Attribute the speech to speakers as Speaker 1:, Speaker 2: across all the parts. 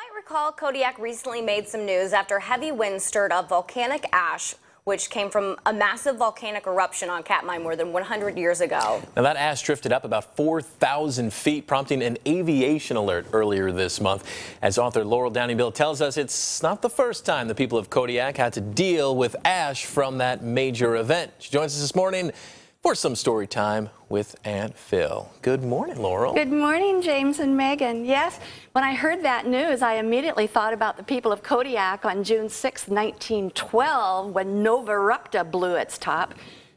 Speaker 1: might recall Kodiak recently made some news after heavy winds stirred up volcanic ash, which came from a massive volcanic eruption on Katmai more than 100 years ago.
Speaker 2: Now that ash drifted up about 4,000 feet, prompting an aviation alert earlier this month. As author Laurel Downey-Bill tells us, it's not the first time the people of Kodiak had to deal with ash from that major event. She joins us this morning for some story time with Aunt Phil. Good morning, Laurel.
Speaker 3: Good morning, James and Megan. Yes, when I heard that news, I immediately thought about the people of Kodiak on June 6, 1912, when Nova Rupta blew its top.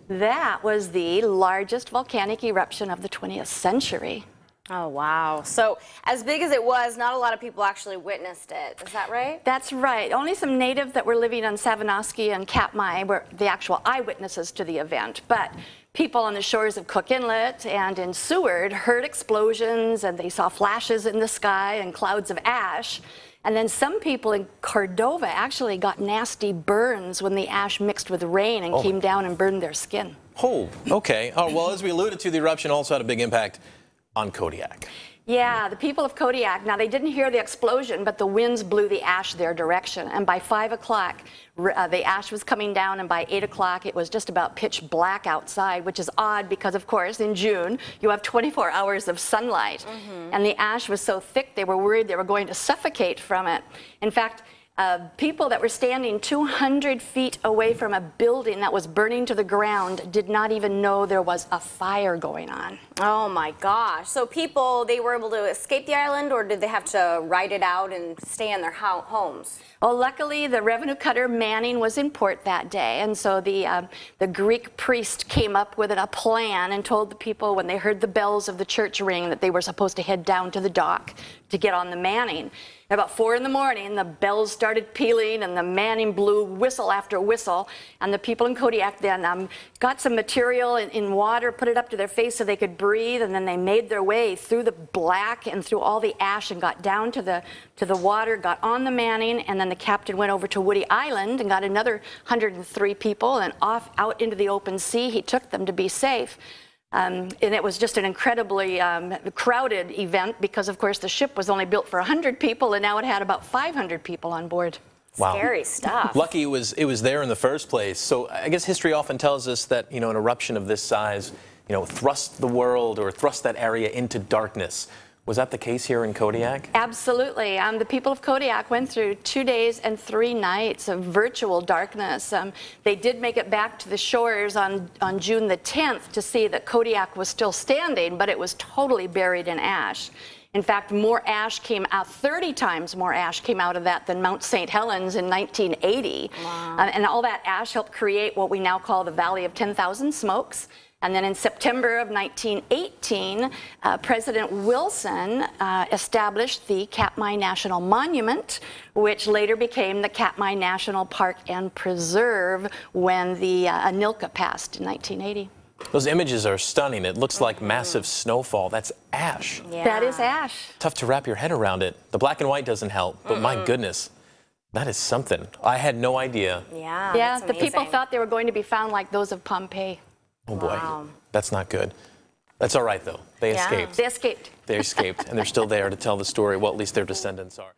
Speaker 3: That was the largest volcanic eruption of the 20th century.
Speaker 1: Oh, wow. So as big as it was, not a lot of people actually witnessed it. Is that right?
Speaker 3: That's right. Only some natives that were living on Savanoski and Katmai were the actual eyewitnesses to the event. But people on the shores of Cook Inlet and in Seward heard explosions, and they saw flashes in the sky and clouds of ash. And then some people in Cordova actually got nasty burns when the ash mixed with rain and came down and burned their skin.
Speaker 2: Oh, okay. Oh, well, as we alluded to, the eruption also had a big impact on Kodiak.
Speaker 3: Yeah, the people of Kodiak, now they didn't hear the explosion, but the winds blew the ash their direction. And by 5 o'clock, the ash was coming down, and by 8 o'clock, it was just about pitch black outside, which is odd because, of course, in June, you have 24 hours of sunlight. And the ash was so thick, they were worried they were going to suffocate from it. In fact, people that were standing 200 feet away from a building that was burning to the ground did not even know there was a fire going on.
Speaker 1: Oh my gosh. So people, they were able to escape the island, or did they have to ride it out and stay in their homes?
Speaker 3: Well, luckily, the revenue cutter Manning was in port that day, and so the Greek priest came up with a plan and told the people when they heard the bells of the church ring that they were supposed to head down to the dock to get on the Manning. At about 4 in the morning, the bells started pealing, and the Manning blew whistle after whistle, and the people in Kodiak then got some material in water, put it up to their face so they could breathe, and then they made their way through the black and through all the ash and got down to the water, got on the Manning, and then the captain went over to Woody Island and got another 103 people, and off out into the open sea. He took them to be safe. And it was just an incredibly crowded event because, of course, the ship was only built for 100 people, and now it had about 500 people on board.
Speaker 2: Wow.
Speaker 1: Scary stuff.
Speaker 2: Lucky it was there in the first place. So I guess history often tells us that, an eruption of this size, thrust the world or thrust that area into darkness. Was that the case here in Kodiak?
Speaker 3: Absolutely. The people of Kodiak went through 2 days and 3 nights of virtual darkness. They did make it back to the shores on June the 10th to see that Kodiak was still standing, but it was totally buried in ash. In fact, more ash came out, 30 times more ash came out of that than Mount St. Helens in 1980.
Speaker 1: Wow.
Speaker 3: And all that ash helped create what we now call the Valley of 10,000 Smokes. And then in September of 1918, President Wilson established the Katmai National Monument, which later became the Katmai National Park and Preserve when the ANILCA passed in 1980.
Speaker 2: Those images are stunning. It looks like massive snowfall. That's ash.
Speaker 3: Yeah. That is ash.
Speaker 2: Tough to wrap your head around it. The black and white doesn't help, but my goodness, that is something. I had no idea.
Speaker 3: Yeah, the people thought they were going to be found like those of Pompeii.
Speaker 2: Oh boy, that's not good. That's all right though. They escaped.
Speaker 3: They escaped.
Speaker 2: They escaped, and they're still there to tell the story. Well, at least their descendants are.